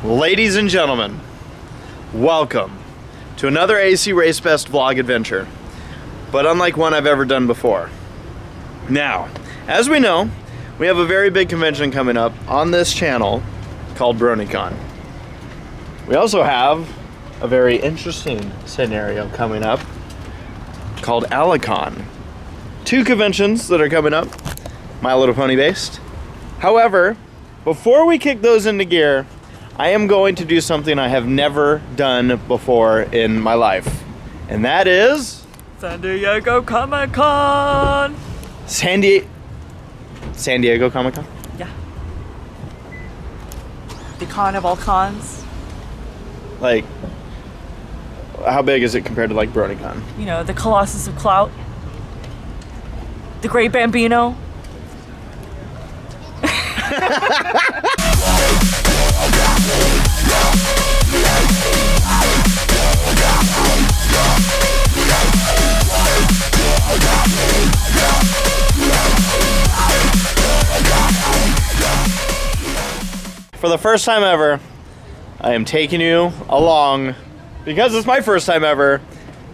Ladies and gentlemen, welcome to another ACRacebest vlog adventure, but unlike one I've ever done before. Now, as we know, we have a very big convention coming up on this channel called BronyCon. We also have a very interesting scenario coming up called ACRacon. Two conventions that are coming up, My Little Pony based. However, before we kick those into gear, I am going to do something I have never done before in my life. And that is... San Diego Comic-Con! San Diego Comic-Con? Yeah. The con of all cons. Like, how big is it compared to like BronyCon? You know, the Colossus of Clout. The Great Bambino. For the first time ever, I am taking you along, because it's my first time ever,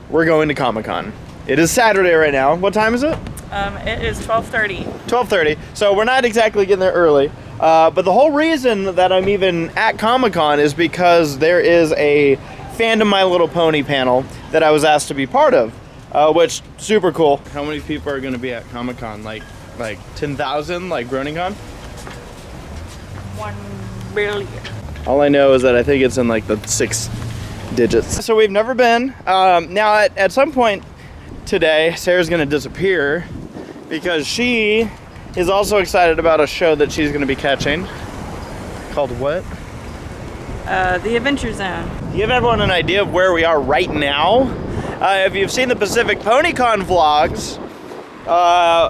we're going to Comic-Con. It is Saturday right now. What time is it? It is 12:30. 12:30, so we're not exactly getting there early. But the whole reason that I'm even at Comic-Con is because there is a Fandom My Little Pony panel that I was asked to be part of, which super cool. How many people are going to be at Comic-Con? Like 10,000, like BronyCon? 1 billion. All I know is that I think it's in like the 6 digits. So we've never been. Now at some point today, Sarah's going to disappear because she is also excited about a show that she's going to be catching. Called what? The Adventure Zone. Give everyone an idea of where we are right now. If you've seen the Pacific PonyCon vlogs,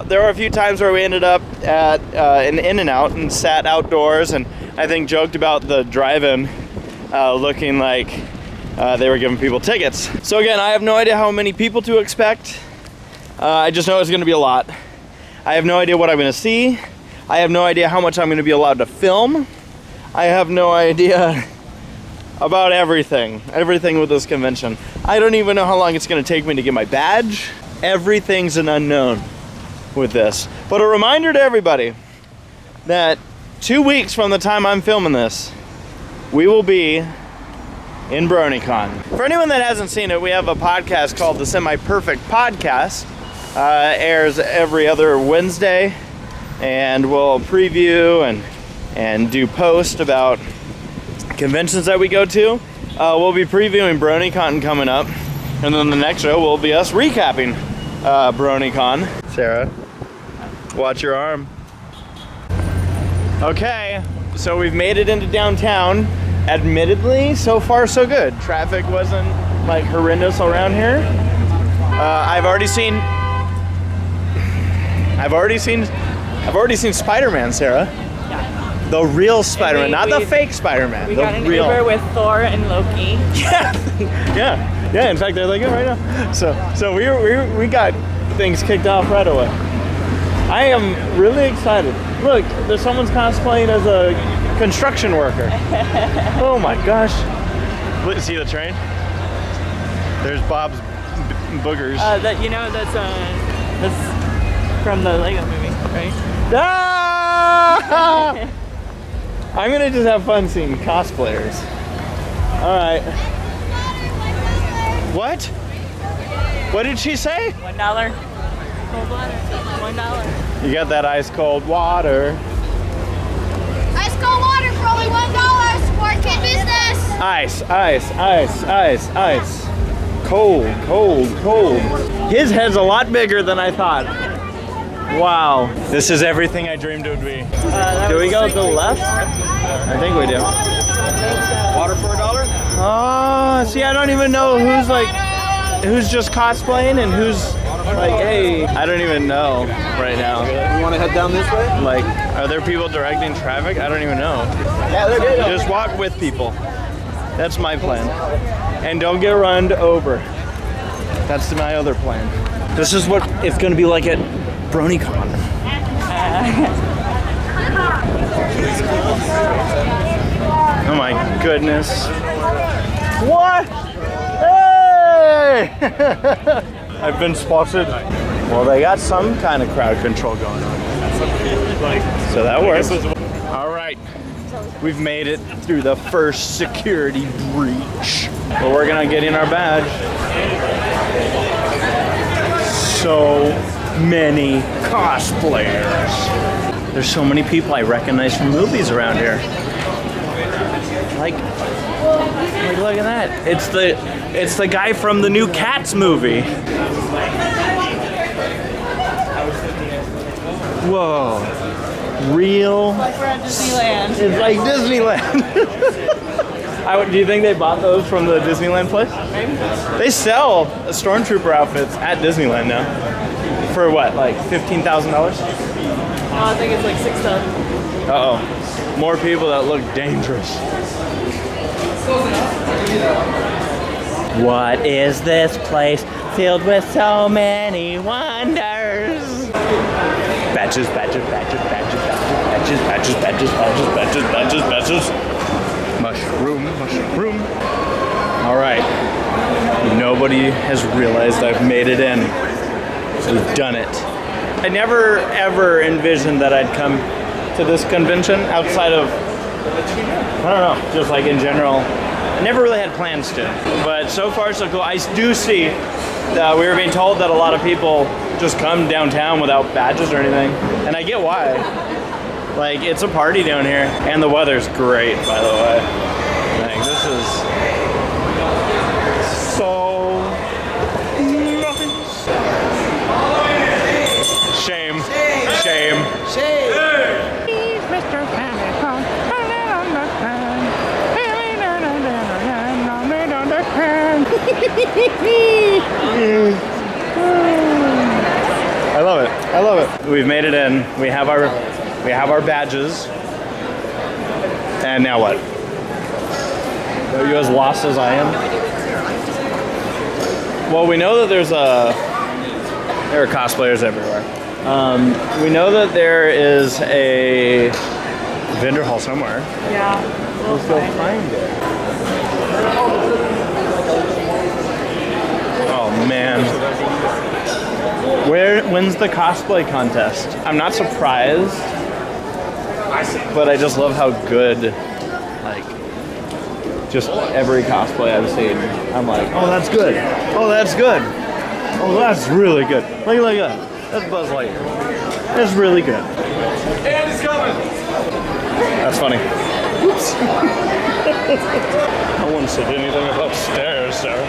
there were a few times where we ended up at an In-N-Out and sat outdoors, and I think joked about the drive-in looking like they were giving people tickets. So again, I have no idea how many people to expect. I just know it's going to be a lot. I have no idea what I'm going to see. I have no idea how much I'm going to be allowed to film. I have no idea about everything with this convention. I don't even know how long it's going to take me to get my badge. Everything's an unknown with this. But a reminder to everybody that 2 weeks from the time I'm filming this, we will be in BronyCon. For anyone that hasn't seen it, we have a podcast called the Semi-Perfect Podcast. Airs every other Wednesday, and we'll preview and do post about conventions that we go to. We'll be previewing BronyCon coming up, and then the next show will be us recapping BronyCon. Sarah, watch your arm. Okay, so we've made it into downtown. Admittedly, so far so good. Traffic wasn't like horrendous around here. I've already seen Spider-Man, Sarah. Yeah. The real Spider-Man, not the fake Spider-Man. We the got an real. Uber with Thor and Loki. Yeah. In fact, they're like, right now. So we got things kicked off right away. I am really excited. Look, there's someone's cosplaying as a construction worker. Oh my gosh! Look, see the train? There's Bob's boogers. That's from the Lego movie, right? Ah! I'm gonna just have fun seeing cosplayers. All right. What? What did she say? $1. Cold water. $1. You got that ice cold water. Ice cold water for only $1. Support kid business. Ice. Cold. His head's a lot bigger than I thought. Wow. This is everything I dreamed it would be. Do we go to the left? I think we do. Water for $1? Oh, see, I don't even know who's just cosplaying and who's like, hey, I don't even know right now. You want to head down this way? Like, are there people directing traffic? I don't even know. Yeah, they're good. Just walk with people. That's my plan. And don't get run over. That's my other plan. This is what it's going to be like at BronyCon. Oh my goodness. What? Hey! I've been spotted. Well, they got some kind of crowd control going on. So that works. All right. We've made it through the first security breach. We're working on getting our badge. So many cosplayers. There's so many people I recognize from movies around here. Like look at that. It's the guy from the new Cats movie. Whoa. Real. Like we're at Disneyland. It's like Disneyland. Do you think they bought those from the Disneyland place? Maybe. They sell Stormtrooper outfits at Disneyland now. For what, like $15,000? I think it's like 6,000. Uh-oh. More people that look dangerous. What is this place filled with so many wonders? Badges, badges, badges, badges, badges, badges, badges, badges, badges, badges, badges. Mushroom, mushroom. All right. Nobody has realized I've made it in. We've done it. I never ever envisioned that I'd come to this convention outside of, I don't know, just like in general. I never really had plans to, but so far so cool. I do see that we were being told that a lot of people just come downtown without badges or anything, and I get why. Like, it's a party down here, and the weather's great, by the way. Like, this is so nice. Shame. Shame. Shame. Mr. I love it. I love it. We've made it in. We have our badges. And now what? Are you as lost as I am? Well, we know that there are cosplayers everywhere. We know that there is a vendor hall somewhere. Yeah. Let's go find it. Oh man. When's the cosplay contest? I'm not surprised, but I just love how good, like, just every cosplay I've seen, I'm like, oh, that's good. Oh, that's good. Oh, that's really good. Look at that. That's Buzz Lightyear. That's really good. And it's coming. That's funny. Oops. No one said anything about stairs, Sarah.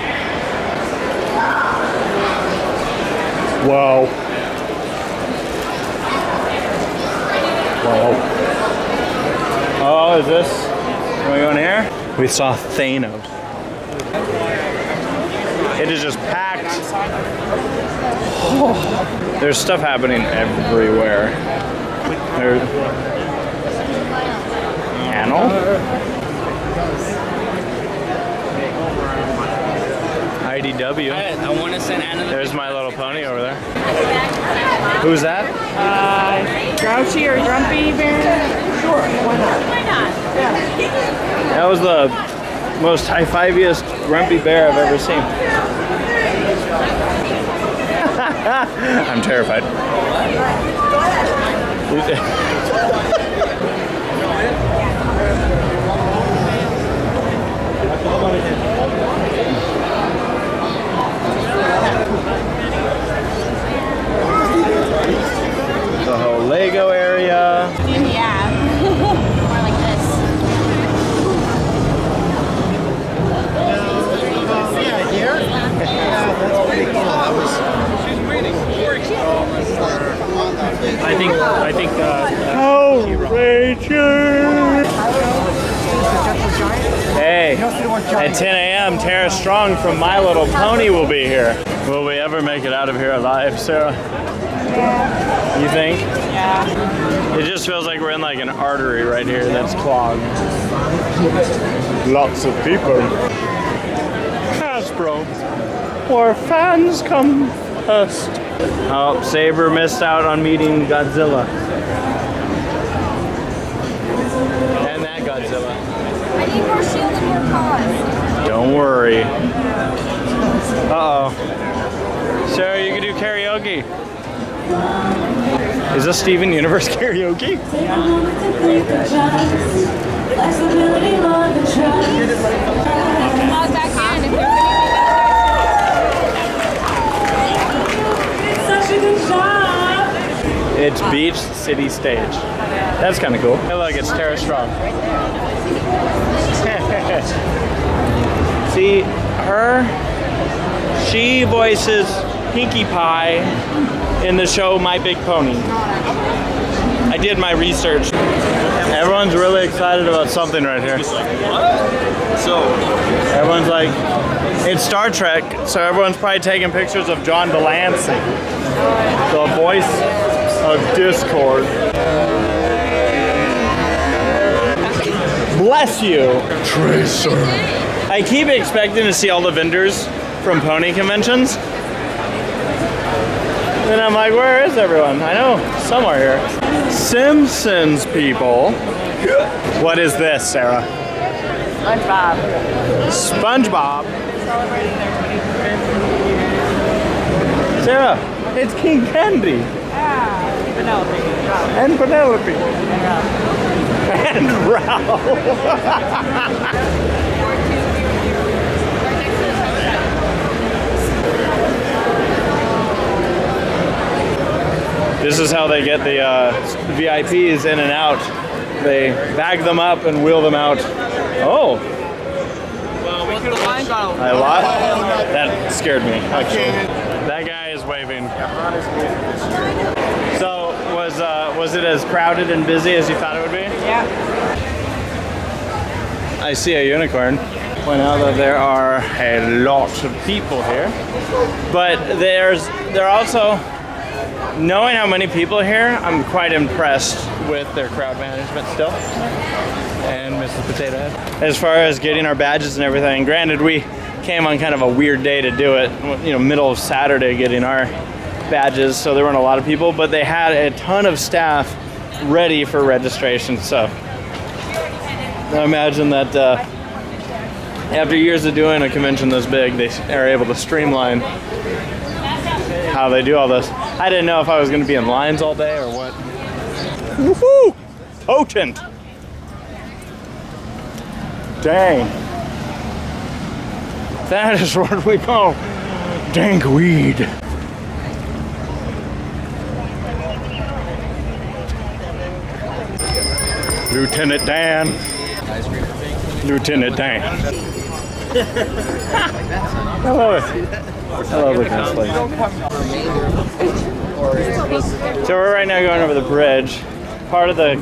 Wow. Wow. Oh, is this? Can we go in here? We saw Thanos. It is just packed. Oh, there's stuff happening everywhere. There's panel. IDW. I want to send Anna. There's My Little Pony over there. Who's that? Grouchy or Grumpy Bear? Sure, why not? That was the most high-fiviest grumpy bear I've ever seen. I'm terrified. The whole Lego area. Yeah. More like this. I think. Outrageous! Hey, at 10 a.m., Tara Strong from My Little Pony will be here. Will we ever make it out of here alive, Sarah? Yeah. You think? Yeah. It just feels like we're in like an artery right here that's clogged. Lots of people. Hasbro. Where fans come first. Oh, Saber missed out on meeting Godzilla. And that Godzilla. need more shield and more cause. Don't worry. Uh-oh. Sarah, you can do karaoke. Is this Steven Universe karaoke? Log back in if you're It's Beach City Stage. That's kind of cool. Hey, look, it's Tara Strong. See, she voices Pinkie Pie in the show My Big Pony. I did my research. Everyone's really excited about something right here. So, Everyone's like, it's Star Trek, so everyone's probably taking pictures of John Delancey, the voice of Discord. Bless you. Tracer. I keep expecting to see all the vendors from pony conventions. And I'm like, where is everyone? I know, somewhere here. Simpsons people. What is this, Sarah? SpongeBob. SpongeBob. Sarah, it's King Candy. Penelope. And Penelope. And Ralph. This is how they get the VIPs in and out. They bag them up and wheel them out. Oh. I lied? That scared me, actually. That guy is waving. So, was it as crowded and busy as you thought it would be? Yeah. I see a unicorn. Point out that there are a lot of people here. But they're also, knowing how many people are here, I'm quite impressed with their crowd management still. And Mrs. Potato Head. As far as getting our badges and everything, granted we came on kind of a weird day to do it, you know, middle of Saturday getting our badges, so there weren't a lot of people, but they had a ton of staff ready for registration, so I imagine that after years of doing a convention this big, they are able to streamline how they do all this. I didn't know if I was going to be in lines all day or what. Woohoo! Potent! Dang. That is what we call dank weed. Lieutenant Dan. Lieutenant Dan. I love it. I love looking at this place. So we're right now going over the bridge. Part of the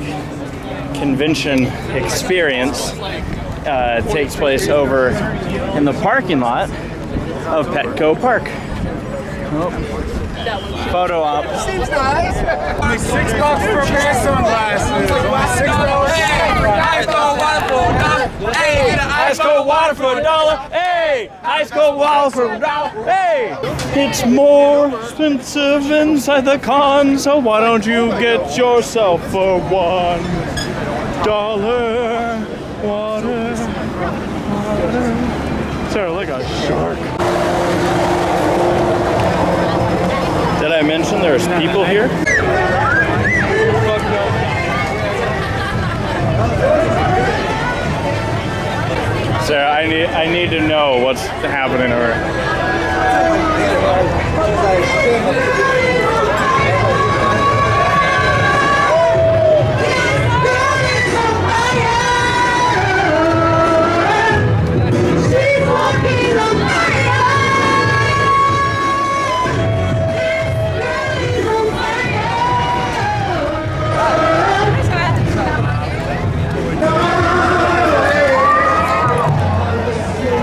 convention experience takes place over in the parking lot of Petco Park. Oh. Photo op. $6 for a pair of sunglasses. $6. Hey, ice cold water for $1. Hey, ice cold water for $1. Hey, It's more expensive inside the con, so why don't you get yourself a $1 water. Sarah, look at a shark. Did I mention there's people here? Sarah, I need to know what's happening over here.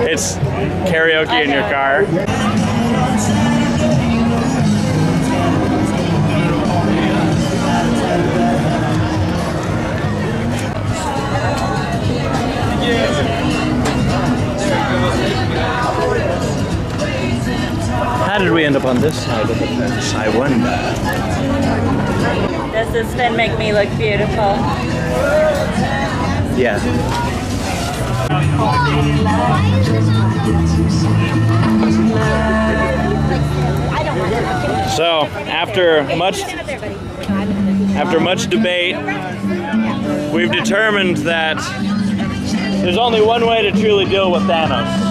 It's karaoke in your car. How did we end up on this side of the fence? I wonder. Does this fin make me look beautiful? Yeah. So, after much debate, we've determined that there's only one way to truly deal with Thanos.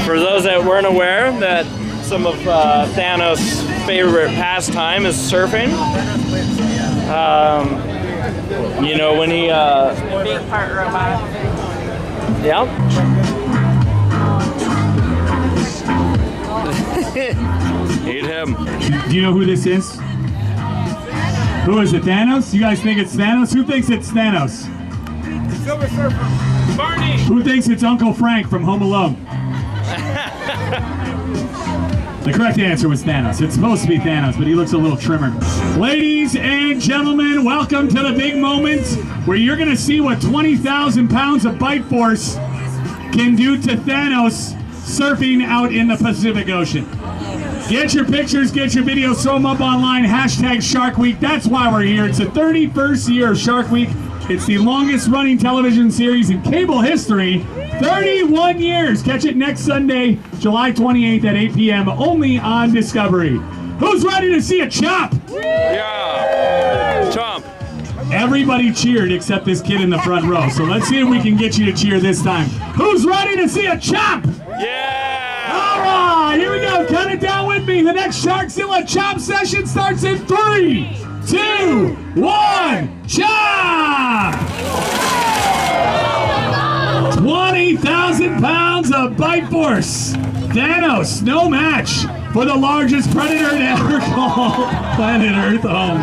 For those that weren't aware, that some of Thanos' favorite pastime is surfing. You know, when he Being part robot. yeah. Eat him. Do you know who this is? Who is it, Thanos? You guys think it's Thanos? Who thinks it's Thanos? Silver Surfer. Barney. Who thinks it's Uncle Frank from Home Alone? The correct answer was Thanos. It's supposed to be Thanos, but he looks a little trimmer. Ladies and gentlemen, welcome to the big moment where you're going to see what 20,000 pounds of bite force can do to Thanos surfing out in the Pacific Ocean. Get your pictures, get your videos, throw them up online, hashtag Shark Week. That's why we're here. It's the 31st year of Shark Week. It's the longest running television series in cable history. 31 years. Catch it next Sunday, July 28th at 8 p.m. only on Discovery. Who's ready to see a chop? Yeah. Chomp. Everybody cheered except this kid in the front row. So let's see if we can get you to cheer this time. Who's ready to see a chop? Yeah. All right, here we go. Count it down with me. The next Sharkzilla chop session starts in 3, 2, 1, chop! 20,000 pounds of bite force. Thanos, no match for the largest predator to ever call planet Earth home.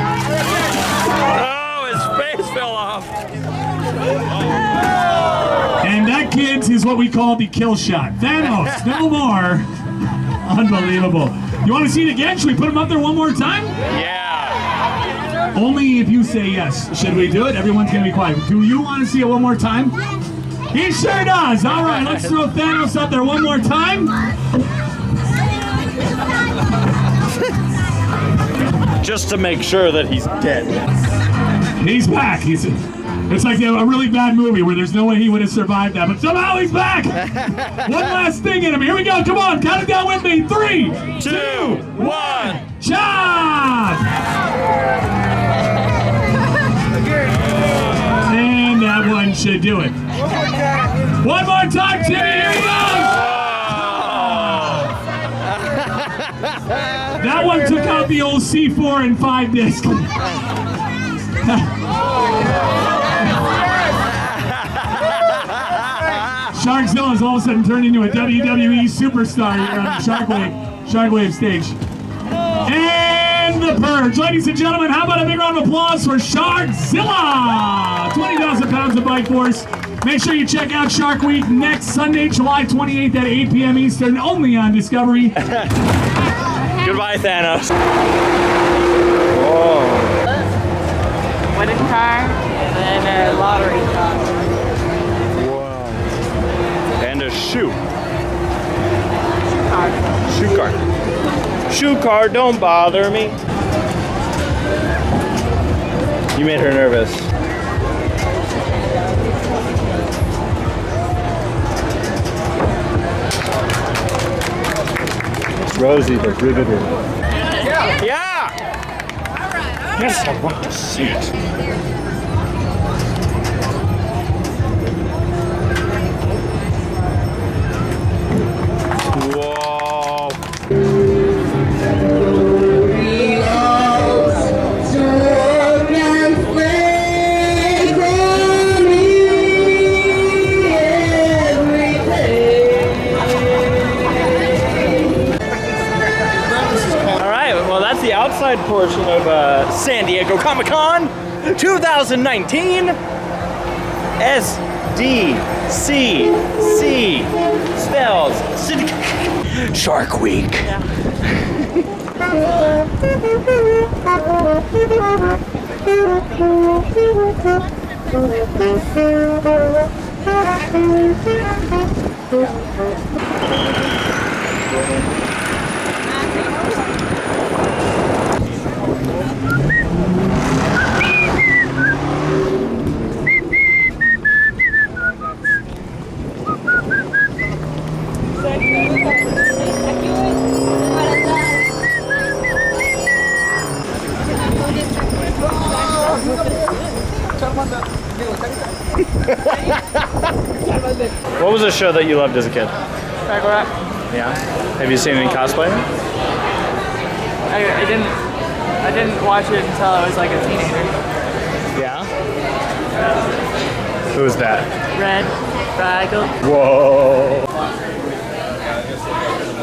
Oh, his face fell off. And that, kids, is what we call the kill shot. Thanos, no more. Unbelievable. You want to see it again? Should we put him up there one more time? Yeah. Only if you say yes. Should we do it? Everyone's going to be quiet. Do you want to see it one more time? He sure does. All right, let's throw Thanos up there one more time. Just to make sure that he's dead. He's back. It's like a really bad movie where there's no way he would have survived that, but somehow he's back. One last thing in him. Here we go. Come on, count it down with me. 3, 2, 1. chop! And that one should do it. One more time, Timmy. Here he goes. That one took out the old C4 and 5 disc. Sharkzilla's all of a sudden turned into a WWE superstar here on the Sharkwave stage. And the Purge. Ladies and gentlemen, how about a big round of applause for Sharkzilla? 20,000 pounds of bite force. Make sure you check out Shark Week next Sunday, July 28th at 8 p.m. Eastern, only on Discovery. Goodbye, Thanos. Wedding car and then a lottery car. And a shoe. Car. Shoe car. Shoe car, don't bother me. You made her nervous. Rosie the Riveter. Yeah! Yes, I want to see it. Whoa. The outside portion of San Diego Comic-Con 2019 SDCC spells Shark Week. a show that you loved as a kid? Baccarat. Yeah. Have you seen any cosplay? I didn't watch it until I was like a teenager. Yeah. Who's that? Red Bagel. Whoa.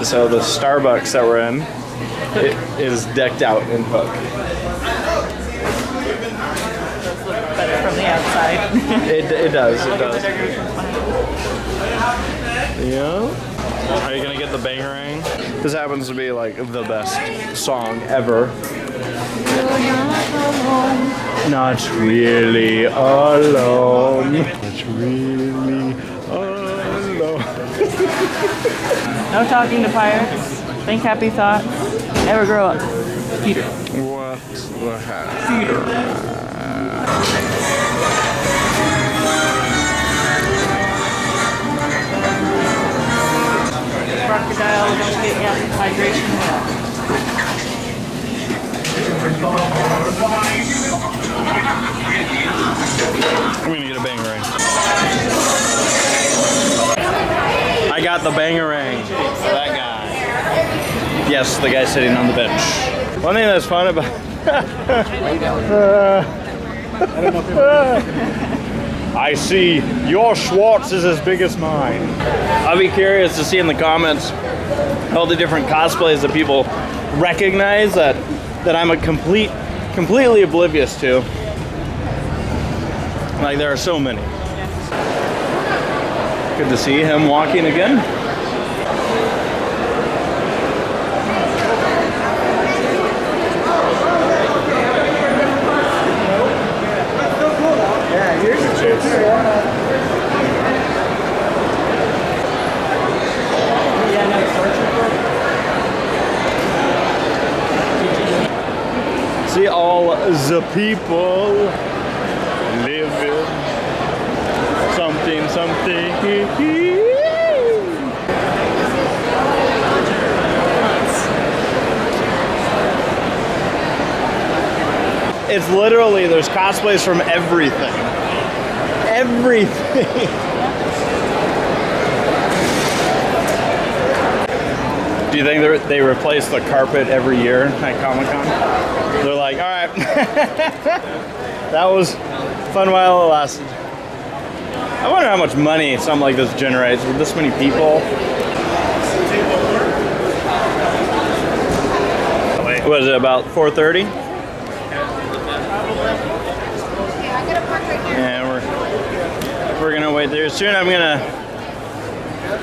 So the Starbucks that we're in, it is decked out in Hook. Better from the outside. It does. It Look at the does. decorations behind it. Yeah. Are you gonna get the bangarang? This happens to be like the best song ever. Not really alone. Not really alone. No talking to pirates. Think happy thoughts. Never grow up. Peter. What the heck? Crocodile don't get hydration well. I'm gonna get a bangarang. I got the bangarang. That guy. Yes, the guy sitting on the bench. One thing that's fun about I see your Schwartz is as big as mine. I'll be curious to see in the comments all the different cosplays that people recognize that I'm completely oblivious to. Like, there are so many. Good to see him walking again. See all the people living something. It's literally, there's cosplays from everything. Everything. Do you think they replace the carpet every year at Comic-Con? They're like, all right, that was fun while it lasted. I wonder how much money something like this generates with this many people. Was it about 4:30? And we're gonna wait there. Soon I'm gonna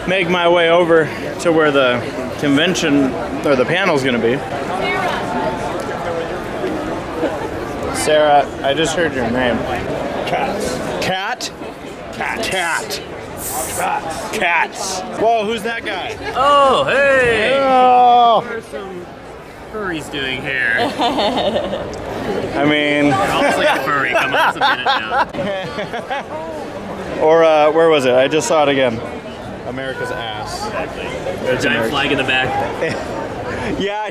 make my way over to where the convention or the panel's gonna be. Sarah, I just heard your name. Cats. Cat? Cat. Cat. Cats. Whoa, who's that guy? Oh, hey! Oh. What are some furries doing here? I mean, Obviously a furry. Come on, submit it now. or where was it? I just saw it again. America's ass. Exactly. A giant flag in the back. Yeah.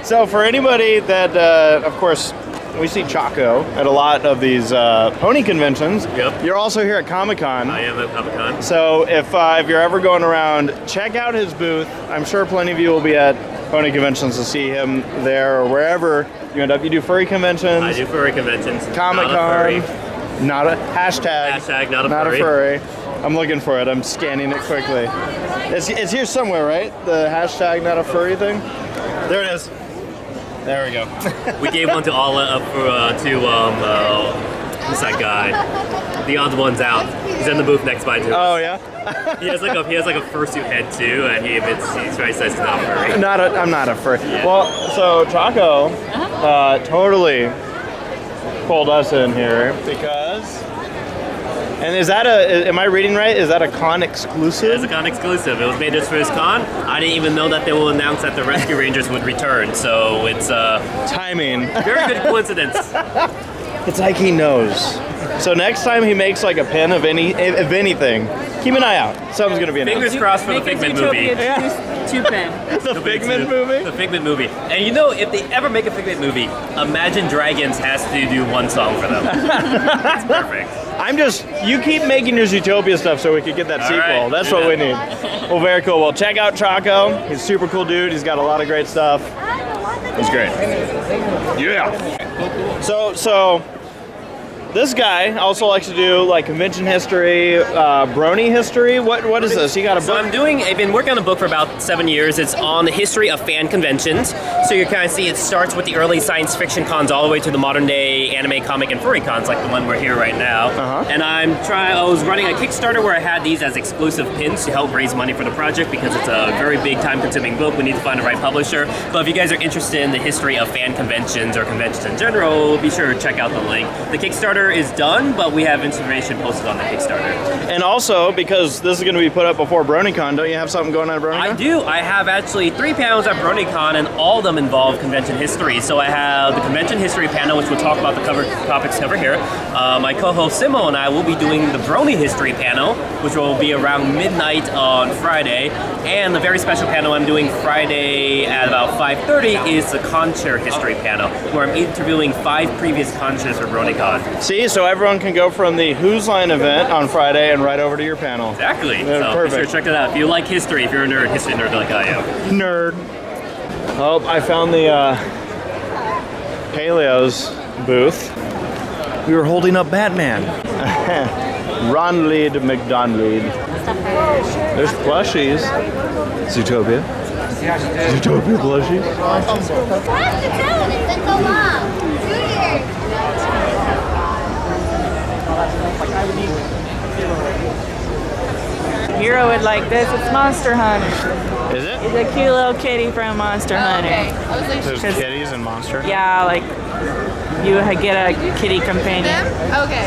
So for anybody that, of course, we see Chaco at a lot of these pony conventions. Yep. You're also here at Comic-Con. I am at Comic-Con. So if you're ever going around, check out his booth. I'm sure plenty of you will be at pony conventions to see him there or wherever you end up. You do furry conventions. I do furry conventions. Comic-Con. Not a furry. Not a hashtag. Hashtag not a Not furry. a furry. I'm looking for it. I'm scanning it quickly. It's here somewhere, right? The hashtag not a furry thing. There it is. There we go. We gave one to who's that guy? The odd one's out. He's in the booth next by too. Oh yeah. He has like a fursuit head too, and he says he's not furry. I'm not a furry. Yeah. Well, so Chaco totally pulled us in here because. And is that am I reading right? Is that a con exclusive? It's a con exclusive. It was made just for this con. I didn't even know that they will announce that the Rescue Rangers would return, so it's timing. very good coincidence. It's like he knows. So next time he makes like a pin of anything, keep an eye out. Something's gonna be announced. Fingers crossed for the Make a Figment movie. Zootopia two pin. The Figment movie? The Figment movie. And you know, if they ever make a Figment movie, Imagine Dragons has to do one song for them. That's perfect. You keep making your Zootopia stuff so we could get that sequel. right, That's do what we that. need. Well, very cool. Well, check out Chaco. He's a super cool dude. He's got a lot of great stuff. He's great. Yeah. So this guy also likes to do like convention history, brony history. What is this? You got a book? So I've been working on a book for about 7 years. It's on the history of fan conventions. So you kind of see it starts with the early science fiction cons all the way to the modern day anime, comic, and furry cons, like the one we're here right now. And I was running a Kickstarter where I had these as exclusive pins to help raise money for the project because it's a very big time-consuming book. We need to find the right publisher. But if you guys are interested in the history of fan conventions or conventions in general, be sure to check out the link. The Kickstarter is done, but we have information posted on the Kickstarter. And also, because this is going to be put up before BronyCon, don't you have something going on at BronyCon? I do. I have actually 3 panels at BronyCon, and all of them involve convention history. So I have the convention history panel, which will talk about the topics covered here. My co-host Simo and I will be doing the Brony history panel, which will be around midnight on Friday. And the very special panel I'm doing Friday at about 5:30 is the con chair history panel, where I'm interviewing 5 previous con chairs for BronyCon. See, so everyone can go from the Who's Line event on Friday and right over to your panel. Exactly. Yeah, So perfect. be sure to check it out. If you like history, if you're a nerd, history nerd like I am. Nerd. Oh, I found the Paleo's booth. We were holding up Batman. Ron Lead McDonlead. There's plushies. Zootopia. Zootopia plushies. What's the tone? It's been so long. 2 years. Hero would like this. It's Monster Hunter. Is it? It's a cute little kitty from Monster Hunter. Okay. I was like, There's 'Cause- kitties and monster. Yeah, like you get a kitty companion. them? Okay.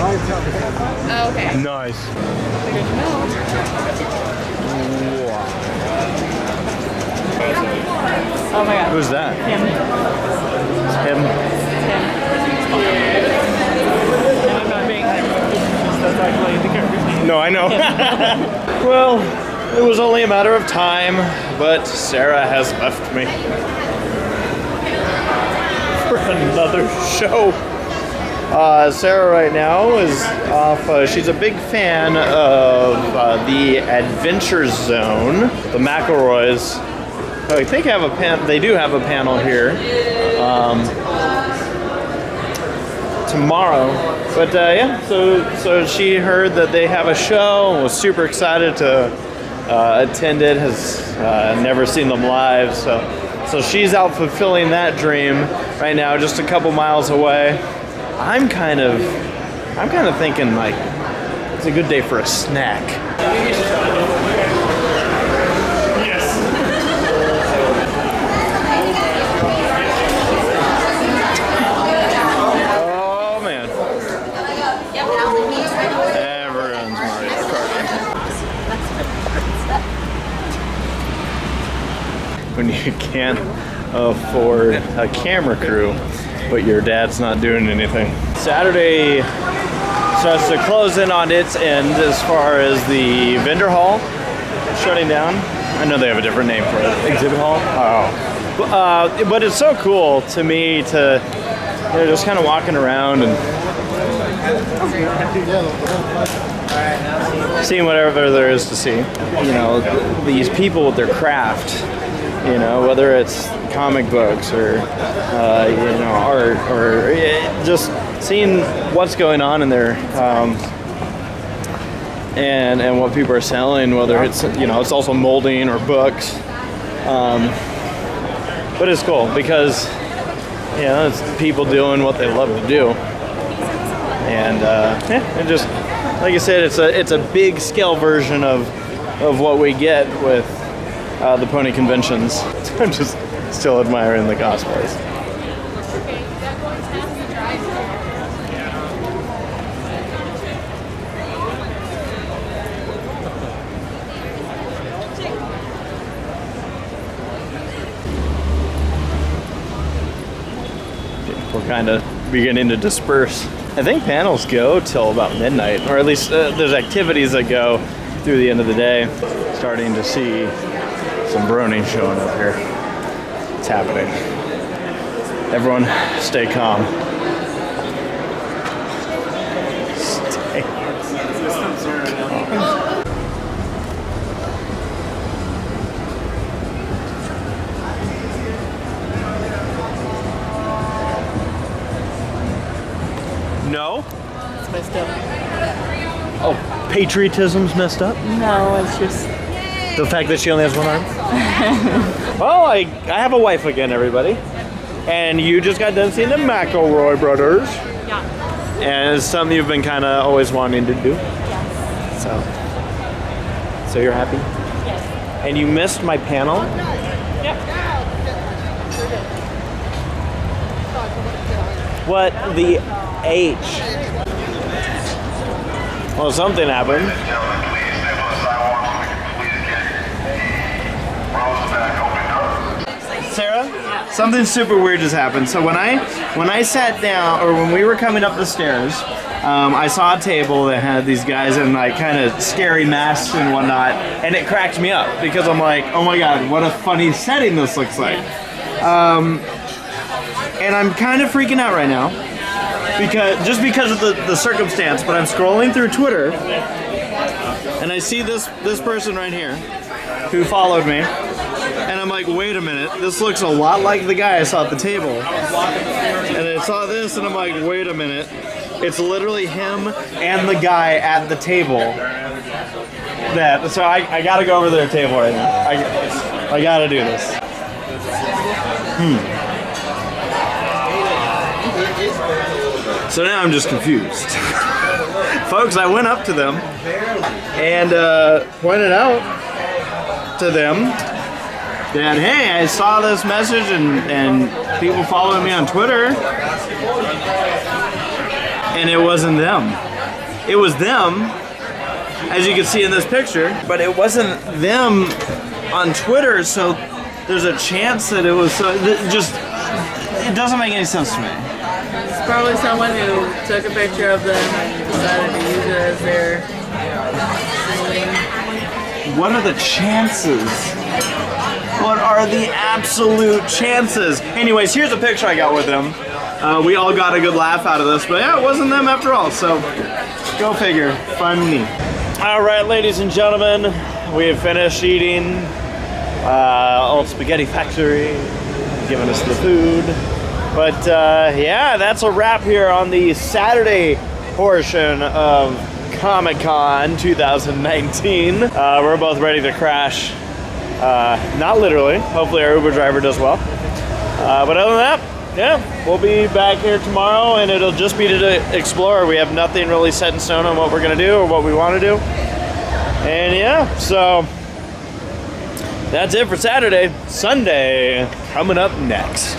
Okay. Nice. Oh my god. Who's that? Him. Him. I'm not being that's actually the character's name. No, I know. Well, it was only a matter of time, but Sarah has left me for another show. Sarah right now is off. She's a big fan of the Adventure Zone, the McElroys. I think they do have a panel here tomorrow. But yeah, so she heard that they have a show and was super excited to attend it. Has never seen them live, so she's out fulfilling that dream right now, just a couple miles away. I'm kind of thinking like it's a good day for a snack. Oh man. Everyone's Mario Kart. When you can't afford a camera crew, but your dad's not doing anything. Saturday starts to close in on its end as far as the vendor hall shutting down. I know they have a different name for it. Exhibit hall? Oh. But it's so cool to me to just kind of walking around and seeing whatever there is to see. You know, these people with their craft, you know, whether it's comic books or art or just seeing what's going on in there and what people are selling, whether it's it's also molding or books, but it's cool because it's people doing what they love to do, and it just, like I said, it's a big scale version of what we get with the pony conventions. I'm just still admiring the cosplays. we're kind of beginning to disperse. I think panels go till about midnight, or at least there's activities that go through the end of the day. Starting to see some brony showing up here. It's happening. Everyone, stay calm. Stay calm. No? It's messed up. Oh, patriotism's messed up? No, it's just... The fact that she only has one arm? Well, I have a wife again, everybody. And you just got done seeing the McElroy brothers. Yeah. And it's something you've been kind of always wanting to do. Yes. So you're happy? Yes. And you missed my panel? Yep. What the H? Well, something happened. Sarah, something super weird just happened. So when I sat down, or when we were coming up the stairs, I saw a table that had these guys in like kind of scary masks and whatnot, and it cracked me up because I'm like, oh my god, what a funny setting this looks like. And I'm kind of freaking out right now because of the circumstance. But I'm scrolling through Twitter, and I see this person right here who followed me. And I'm like, wait a minute, this looks a lot like the guy I saw at the table. And I saw this and I'm like, wait a minute. It's literally him and the guy at the table. So I gotta go over to their table right now. I gotta do this. So now I'm just confused. Folks, I went up to them and pointed out to them that, hey, I saw this message and people following me on Twitter, and it wasn't them. It was them, as you can see in this picture, but it wasn't them on Twitter, so there's a chance that it was, it doesn't make any sense to me. It's probably someone who took a picture of them and decided to use it as their thing. What are the chances? What are the absolute chances? Anyways, here's a picture I got with them. We all got a good laugh out of this, but yeah, it wasn't them after all, so go figure. Funny. All right, ladies and gentlemen, we have finished eating. Old Spaghetti Factory giving us the food. But yeah, that's a wrap here on the Saturday portion of Comic-Con 2019. We're both ready to crash. Not literally. Hopefully our Uber driver does well. But other than that, yeah, we'll be back here tomorrow, and it'll just be to explore. We have nothing really set in stone on what we're gonna do or what we want to do. And yeah, so that's it for Saturday. Sunday coming up next.